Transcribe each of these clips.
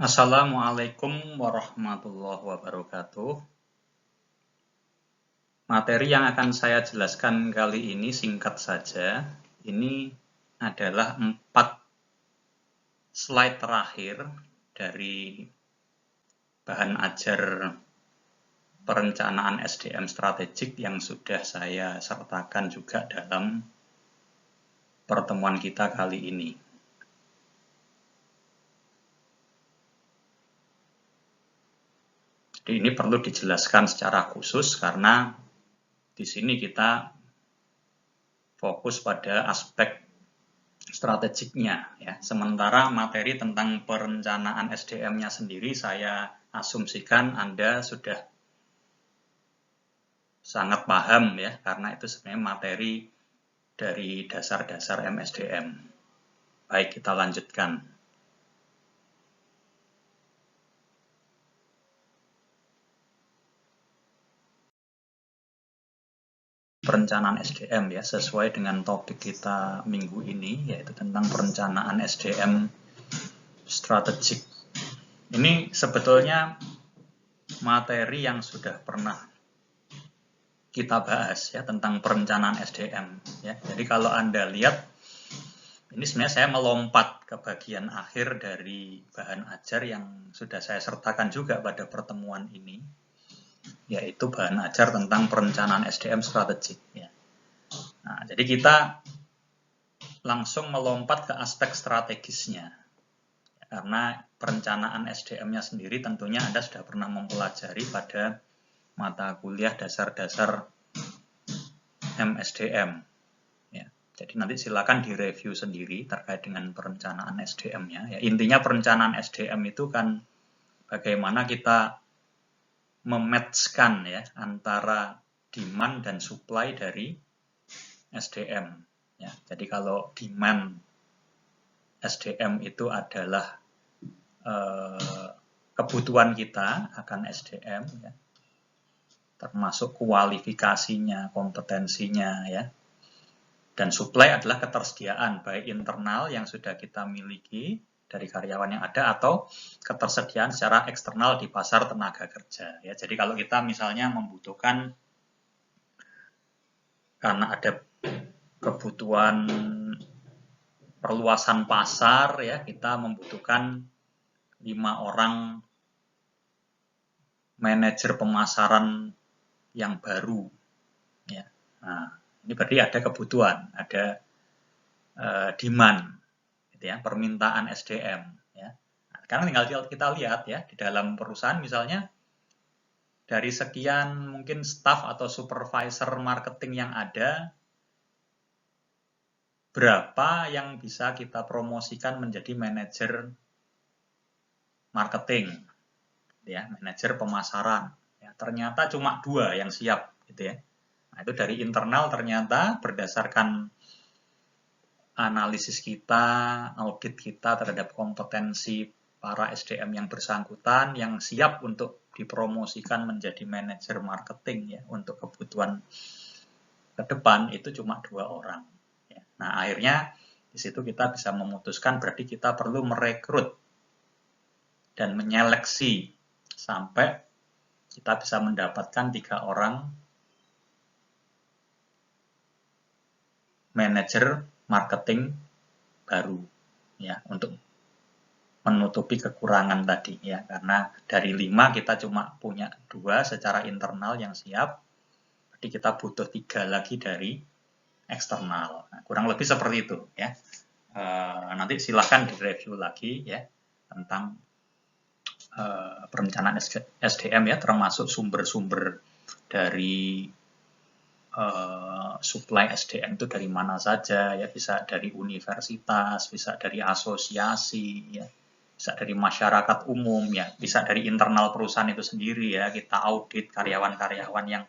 Assalamualaikum warahmatullahi wabarakatuh. Materi yang akan saya jelaskan kali ini singkat saja. Ini adalah 4 slide terakhir dari bahan ajar perencanaan SDM strategik yang sudah saya sertakan juga dalam pertemuan kita kali ini. Jadi ini perlu dijelaskan secara khusus karena di sini kita fokus pada aspek strategiknya ya. Sementara materi tentang perencanaan SDM-nya sendiri saya asumsikan Anda sudah sangat paham ya, karena itu sebenarnya materi dari dasar-dasar MSDM. Baik, kita lanjutkan. Perencanaan SDM ya, sesuai dengan topik kita minggu ini, yaitu tentang perencanaan SDM strategik. Ini sebetulnya materi yang sudah pernah kita bahas ya, tentang perencanaan SDM ya. Jadi kalau Anda lihat, ini sebenarnya saya melompat ke bagian akhir dari bahan ajar yang sudah saya sertakan juga pada pertemuan ini, yaitu bahan ajar tentang perencanaan SDM strategik ya. Nah, jadi kita langsung melompat ke aspek strategisnya, karena perencanaan SDM-nya sendiri tentunya Anda sudah pernah mempelajari pada mata kuliah dasar-dasar MSDM ya. Jadi nanti silakan direview sendiri terkait dengan perencanaan SDM-nya ya. Intinya perencanaan SDM itu kan bagaimana kita mematchkan ya antara demand dan supply dari SDM ya. Jadi kalau demand SDM itu adalah kebutuhan kita akan SDM ya, termasuk kualifikasinya, kompetensinya ya. Dan supply adalah ketersediaan baik internal yang sudah kita miliki dari karyawan yang ada atau ketersediaan secara eksternal di pasar tenaga kerja ya. Jadi kalau kita misalnya membutuhkan, karena ada kebutuhan perluasan pasar ya, kita membutuhkan 5 orang manajer pemasaran yang baru ya. Nah, ini berarti ada kebutuhan, ada demand gitu ya, permintaan SDM ya. Nah, sekarang tinggal kita lihat ya, di dalam perusahaan misalnya dari sekian mungkin staff atau supervisor marketing yang ada, berapa yang bisa kita promosikan menjadi manajer marketing ya, manajer pemasaran ya. Ternyata cuma 2 yang siap gitu ya. Nah, itu dari internal ternyata berdasarkan analisis kita, audit kita terhadap kompetensi para SDM yang bersangkutan yang siap untuk dipromosikan menjadi manajer marketing ya, untuk kebutuhan ke depan itu cuma 2 orang ya. Nah, akhirnya di situ kita bisa memutuskan berarti kita perlu merekrut dan menyeleksi sampai kita bisa mendapatkan 3 orang manajer marketing baru ya, untuk menutupi kekurangan tadi ya, karena dari 5 kita cuma punya 2 secara internal yang siap, jadi kita butuh 3 lagi dari eksternal. Nah, kurang lebih seperti itu ya. Nanti silahkan direview lagi ya tentang perencanaan SDM ya, termasuk sumber-sumber dari supply SDM itu dari mana saja ya, bisa dari universitas, bisa dari asosiasi ya, bisa dari masyarakat umum ya, bisa dari internal perusahaan itu sendiri ya, kita audit karyawan-karyawan yang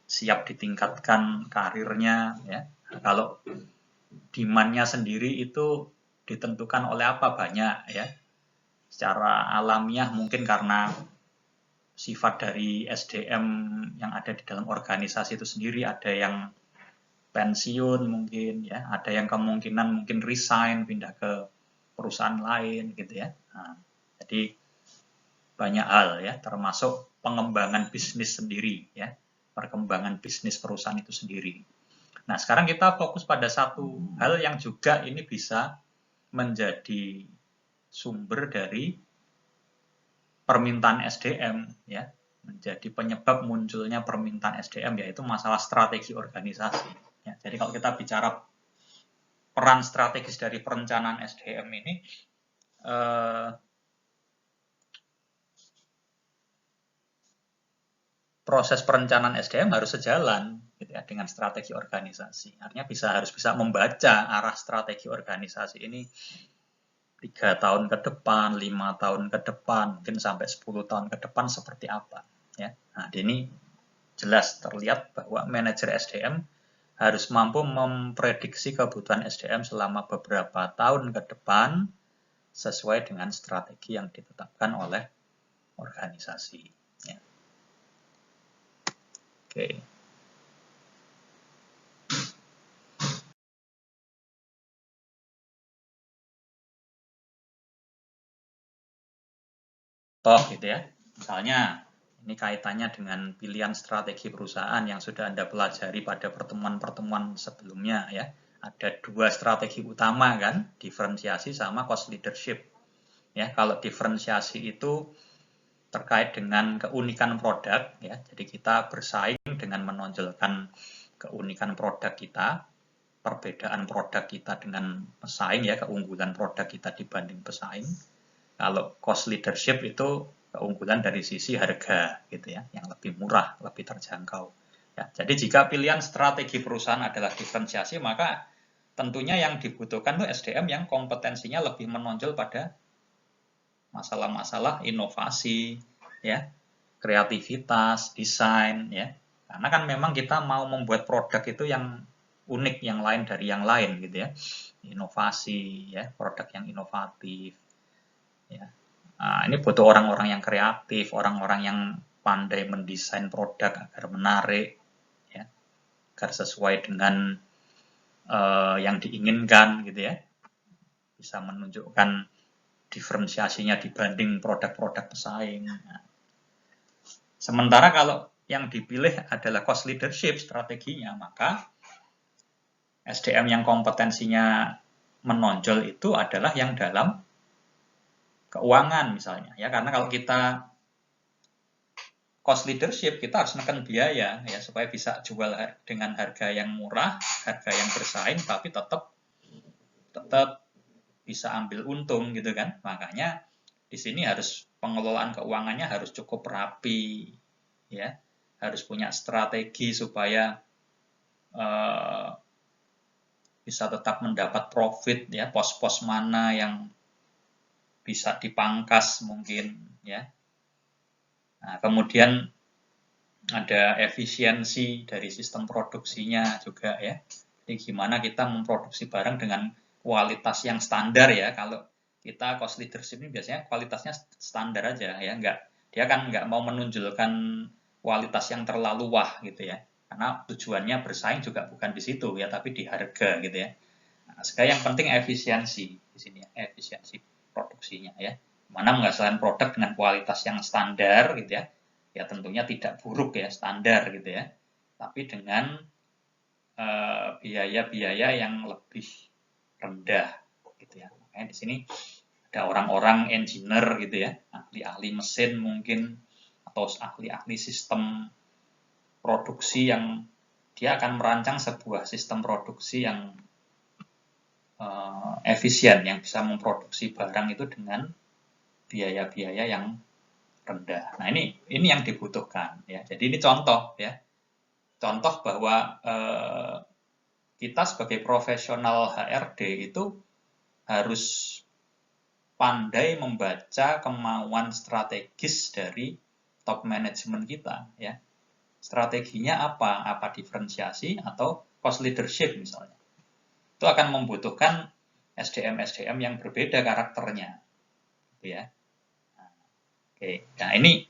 siap ditingkatkan karirnya ya. Nah, kalau demand-nya sendiri itu ditentukan oleh apa? Banyak ya. Secara alamiah mungkin karena sifat dari SDM yang ada di dalam organisasi itu sendiri, ada yang pensiun mungkin ya, ada yang kemungkinan mungkin resign pindah ke perusahaan lain gitu ya. Nah, jadi Jadi banyak hal ya, termasuk pengembangan bisnis sendiri ya, perkembangan bisnis perusahaan itu sendiri. Nah, sekarang kita fokus pada satu hal yang juga ini bisa menjadi sumber dari permintaan SDM ya, menjadi penyebab munculnya permintaan SDM, yaitu masalah strategi organisasi ya. Jadi kalau kita bicara peran strategis dari perencanaan SDM ini, proses perencanaan SDM harus sejalan gitu ya, dengan strategi organisasi. Artinya harus bisa membaca arah strategi organisasi ini 3 tahun ke depan, 5 tahun ke depan, mungkin sampai 10 tahun ke depan seperti apa ya. Nah, ini jelas terlihat bahwa manajer SDM harus mampu memprediksi kebutuhan SDM selama beberapa tahun ke depan sesuai dengan strategi yang ditetapkan oleh organisasi ya. Oke. Toh gitu ya. Misalnya ini kaitannya dengan pilihan strategi perusahaan yang sudah Anda pelajari pada pertemuan-pertemuan sebelumnya ya. Ada 2 strategi utama kan, diferensiasi sama cost leadership. Ya, kalau diferensiasi itu terkait dengan keunikan produk ya. Jadi kita bersaing dengan menonjolkan keunikan produk kita, perbedaan produk kita dengan pesaing ya, keunggulan produk kita dibanding pesaing. Kalau cost leadership itu keunggulan dari sisi harga gitu ya, yang lebih murah, lebih terjangkau. Ya, jadi jika pilihan strategi perusahaan adalah diferensiasi, maka tentunya yang dibutuhkan itu SDM yang kompetensinya lebih menonjol pada masalah-masalah inovasi, ya, kreativitas, desain, ya. Karena kan memang kita mau membuat produk itu yang unik, yang lain dari yang lain gitu ya. Inovasi, ya, produk yang inovatif. Ya. Nah, ini butuh orang-orang yang kreatif, orang-orang yang pandai mendesain produk agar menarik, ya, agar sesuai dengan yang diinginkan, gitu ya, bisa menunjukkan diferensiasinya dibanding produk-produk pesaing. Nah, sementara kalau yang dipilih adalah cost leadership strateginya, maka SDM yang kompetensinya menonjol itu adalah yang dalam keuangan misalnya ya, karena kalau kita cost leadership kita harus menekan biaya ya supaya bisa jual dengan harga yang murah, harga yang bersaing tapi tetap bisa ambil untung gitu kan. Makanya di sini harus pengelolaan keuangannya harus cukup rapi ya, harus punya strategi supaya bisa tetap mendapat profit ya, pos-pos mana yang bisa dipangkas mungkin ya. Nah, kemudian ada efisiensi dari sistem produksinya juga ya. Jadi gimana kita memproduksi barang dengan kualitas yang standar ya. Kalau kita cost leadership ini biasanya kualitasnya standar aja ya, dia kan nggak mau menunjukkan kualitas yang terlalu wah gitu ya. Karena tujuannya bersaing juga bukan di situ ya, tapi di harga gitu ya. Nah, sekarang yang penting efisiensi di sini ya, efisiensi produksinya ya. Mana menghasilkan produk dengan kualitas yang standar gitu ya. Ya tentunya tidak buruk ya, standar gitu ya. Tapi dengan biaya-biaya yang lebih rendah gitu ya. Makanya di sini ada orang-orang engineer gitu ya, ahli-ahli mesin mungkin atau ahli-ahli sistem produksi yang dia akan merancang sebuah sistem produksi yang efisien, yang bisa memproduksi barang itu dengan biaya-biaya yang rendah. Nah ini yang dibutuhkan ya. Jadi ini contoh ya, contoh bahwa kita sebagai profesional HRD itu harus pandai membaca kemauan strategis dari top management kita ya. Strateginya apa? Apa diferensiasi atau cost leadership misalnya. Itu akan membutuhkan SDM yang berbeda karakternya gitu ya. Oke, nah ini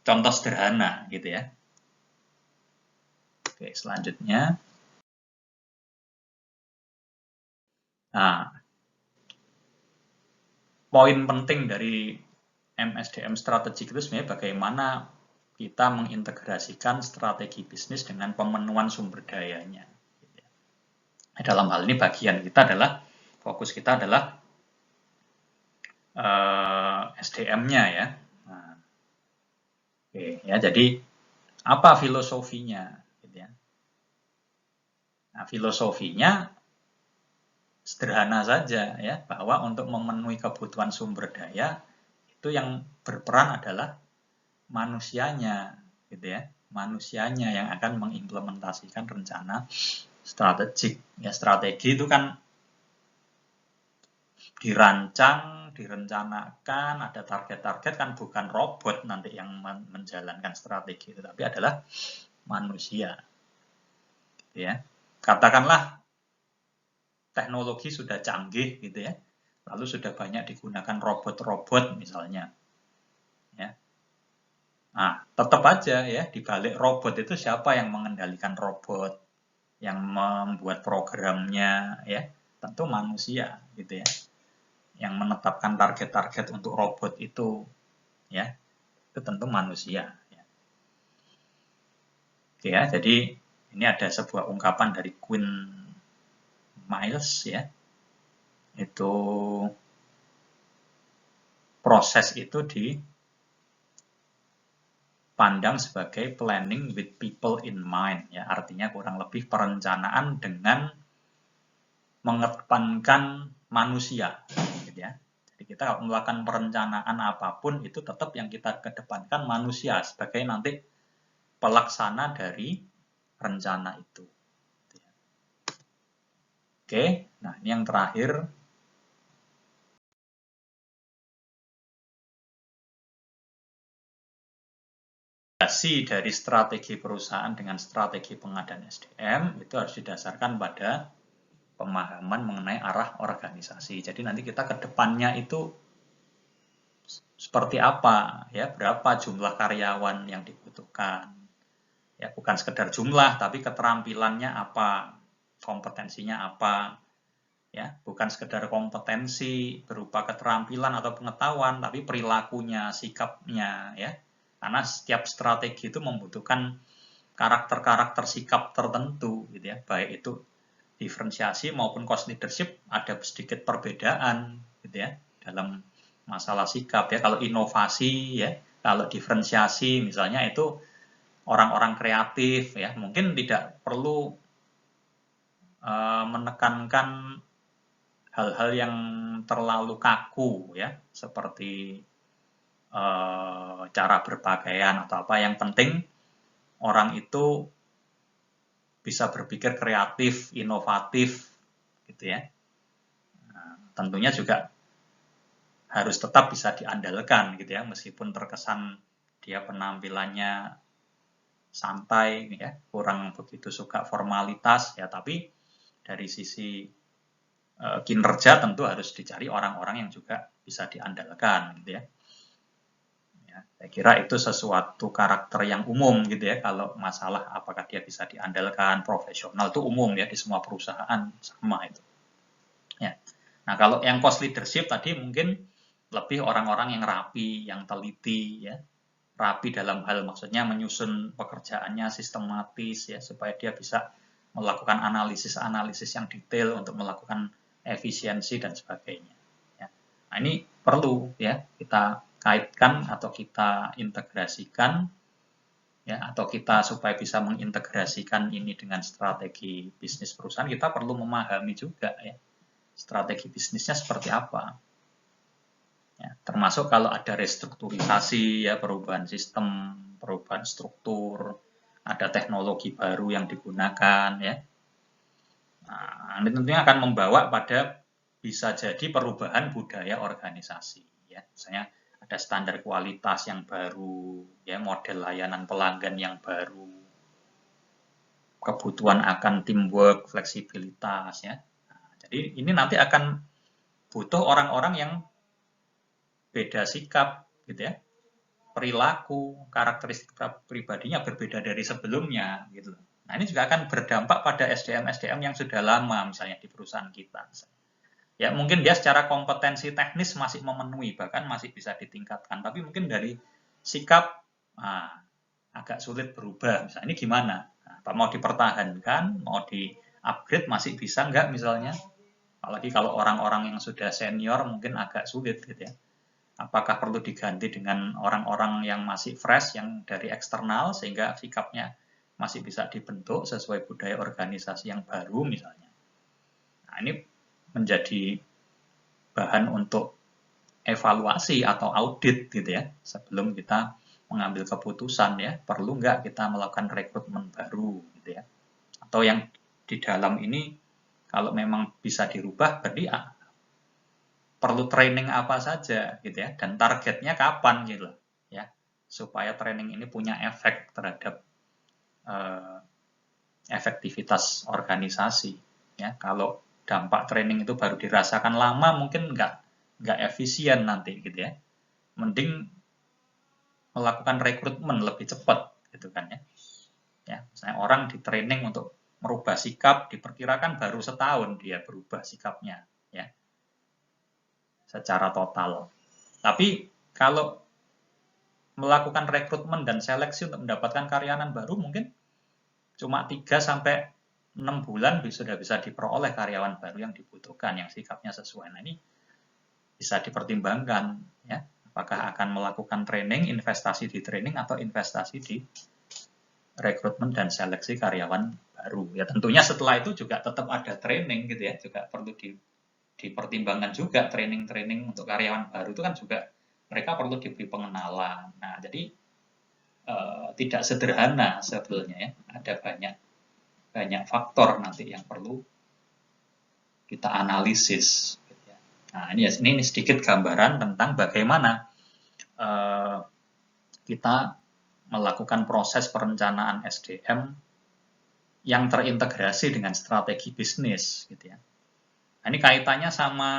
contoh sederhana gitu ya. Oke, selanjutnya. Nah, poin penting dari SDM strategik itu sebenarnya bagaimana kita mengintegrasikan strategi bisnis dengan pemenuhan sumber dayanya. Dalam hal ini bagian kita adalah, fokus kita adalah SDM-nya ya. Nah, oke, ya, jadi apa filosofinya? Gitu ya. Nah, filosofinya sederhana saja ya, bahwa untuk memenuhi kebutuhan sumber daya itu yang berperan adalah manusianya, gitu ya. Manusianya yang akan mengimplementasikan rencana strategik. Ya, strategi itu kan dirancang, direncanakan, ada target-target, kan bukan robot nanti yang menjalankan strategi itu, tapi adalah manusia. Ya, katakanlah teknologi sudah canggih gitu ya, lalu sudah banyak digunakan robot-robot misalnya. Ya. Nah, tetap aja ya, di balik robot itu siapa yang mengendalikan robot, yang membuat programnya ya, tentu manusia gitu ya. Yang menetapkan target-target untuk robot itu ya, itu tentu manusia ya. Oke ya, jadi ini ada sebuah ungkapan dari Queen Miles ya, itu proses itu dipandang sebagai planning with people in mind ya, artinya kurang lebih perencanaan dengan mengedepankan manusia gitu ya. Jadi kita kalau melakukan perencanaan apapun itu tetap yang kita kedepankan manusia sebagai nanti pelaksana dari rencana itu. Oke, nah ini yang terakhir. Dari strategi perusahaan dengan strategi pengadaan SDM itu harus didasarkan pada pemahaman mengenai arah organisasi. Jadi nanti kita ke depannya itu seperti apa, ya, berapa jumlah karyawan yang dibutuhkan. Ya, bukan sekedar jumlah, tapi keterampilannya apa, kompetensinya apa. Ya, bukan sekedar kompetensi berupa keterampilan atau pengetahuan, tapi perilakunya, sikapnya, ya. Karena setiap strategi itu membutuhkan karakter-karakter sikap tertentu, gitu ya. Baik itu diferensiasi maupun cost leadership ada sedikit perbedaan, gitu ya, dalam masalah sikap ya. Kalau inovasi ya, kalau diferensiasi misalnya itu orang-orang kreatif ya, mungkin tidak perlu menekankan hal-hal yang terlalu kaku ya, seperti cara berpakaian atau apa. Yang penting orang itu bisa berpikir kreatif, inovatif, gitu ya. Nah, tentunya juga harus tetap bisa diandalkan, gitu ya, meskipun terkesan dia penampilannya santai, ya, kurang begitu suka formalitas, ya, tapi dari sisi kinerja tentu harus dicari orang-orang yang juga bisa diandalkan, gitu ya. Saya kira itu sesuatu karakter yang umum gitu ya, kalau masalah apakah dia bisa diandalkan, profesional itu umum ya, di semua perusahaan sama itu. Ya. Nah, kalau yang cost leadership tadi mungkin lebih orang-orang yang rapi, yang teliti ya. Rapi dalam hal maksudnya menyusun pekerjaannya sistematis ya, supaya dia bisa melakukan analisis-analisis yang detail untuk melakukan efisiensi dan sebagainya. Ya. Nah, ini perlu ya kita kaitkan atau kita integrasikan ya, atau kita supaya bisa mengintegrasikan ini dengan strategi bisnis perusahaan, kita perlu memahami juga ya strategi bisnisnya seperti apa. Ya, termasuk kalau ada restrukturisasi ya, perubahan sistem, perubahan struktur, ada teknologi baru yang digunakan ya. Nah, ini tentunya akan membawa pada bisa jadi perubahan budaya organisasi ya. Misalnya ada standar kualitas yang baru, ya, model layanan pelanggan yang baru, kebutuhan akan teamwork, fleksibilitas, ya. Nah, jadi ini nanti akan butuh orang-orang yang beda sikap, gitu ya, perilaku, karakteristik pribadinya berbeda dari sebelumnya, gitu. Nah, ini juga akan berdampak pada SDM-SDM yang sudah lama, misalnya di perusahaan kita. Ya mungkin dia secara kompetensi teknis masih memenuhi, bahkan masih bisa ditingkatkan. Tapi mungkin dari sikap agak sulit berubah. Misalnya ini gimana? Apa mau dipertahankan, mau di-upgrade masih bisa nggak misalnya? Apalagi kalau orang-orang yang sudah senior mungkin agak sulit gitu ya. Apakah perlu diganti dengan orang-orang yang masih fresh, yang dari eksternal, sehingga sikapnya masih bisa dibentuk sesuai budaya organisasi yang baru misalnya. Nah, ini menjadi bahan untuk evaluasi atau audit gitu ya, sebelum kita mengambil keputusan ya, perlu nggak kita melakukan rekrutmen baru gitu ya. Atau yang di dalam ini kalau memang bisa dirubah, berarti perlu training apa saja gitu ya, dan targetnya kapan gitu ya, supaya training ini punya efek terhadap efektivitas organisasi ya. Kalau dampak training itu baru dirasakan lama, mungkin nggak efisien nanti gitu ya. Mending melakukan rekrutmen lebih cepat gitu kan ya. Ya, misalnya orang di training untuk merubah sikap, diperkirakan baru setahun dia berubah sikapnya ya, secara total. Tapi kalau melakukan rekrutmen dan seleksi untuk mendapatkan karyawan baru mungkin cuma 3-6 bulan sudah bisa diperoleh karyawan baru yang dibutuhkan, yang sikapnya sesuai. Nah ini bisa dipertimbangkan ya, apakah akan melakukan training, investasi di training atau investasi di rekrutmen dan seleksi karyawan baru. Ya tentunya setelah itu juga tetap ada training gitu ya, juga perlu dipertimbangkan juga training-training untuk karyawan baru itu kan juga mereka perlu diberi pengenalan. Nah jadi tidak sederhana sebetulnya ya, ada banyak faktor nanti yang perlu kita analisis. Nah ini sedikit gambaran tentang bagaimana kita melakukan proses perencanaan SDM yang terintegrasi dengan strategi bisnis gitu ya. Nah, ini kaitannya sama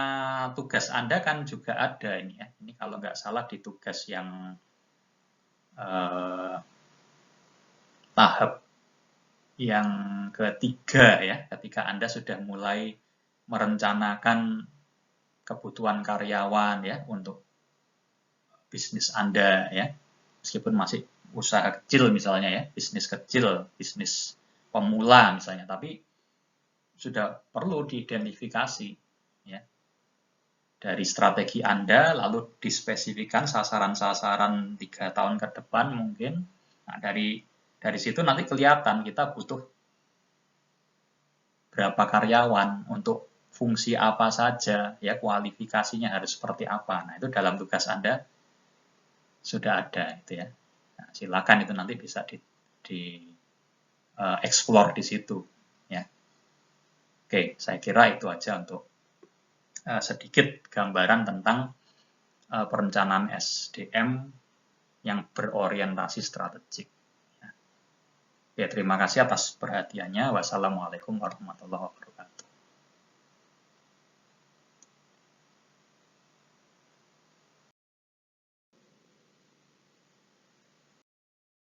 tugas Anda kan juga ada ini ya. Ini kalau nggak salah di tugas yang tahap yang ketiga ya, ketika Anda sudah mulai merencanakan kebutuhan karyawan ya untuk bisnis Anda ya, meskipun masih usaha kecil misalnya ya, bisnis kecil, bisnis pemula misalnya, tapi sudah perlu diidentifikasi ya dari strategi Anda, lalu dispesifikan sasaran-sasaran 3 tahun ke depan mungkin. Nah, dari situ nanti kelihatan kita butuh berapa karyawan untuk fungsi apa saja, ya kualifikasinya harus seperti apa. Nah itu dalam tugas Anda sudah ada itu ya. Nah, silakan itu nanti bisa explore di situ ya. Oke, saya kira itu aja untuk sedikit gambaran tentang perencanaan SDM yang berorientasi strategik. Ya, terima kasih atas perhatiannya. Wassalamualaikum warahmatullahi wabarakatuh.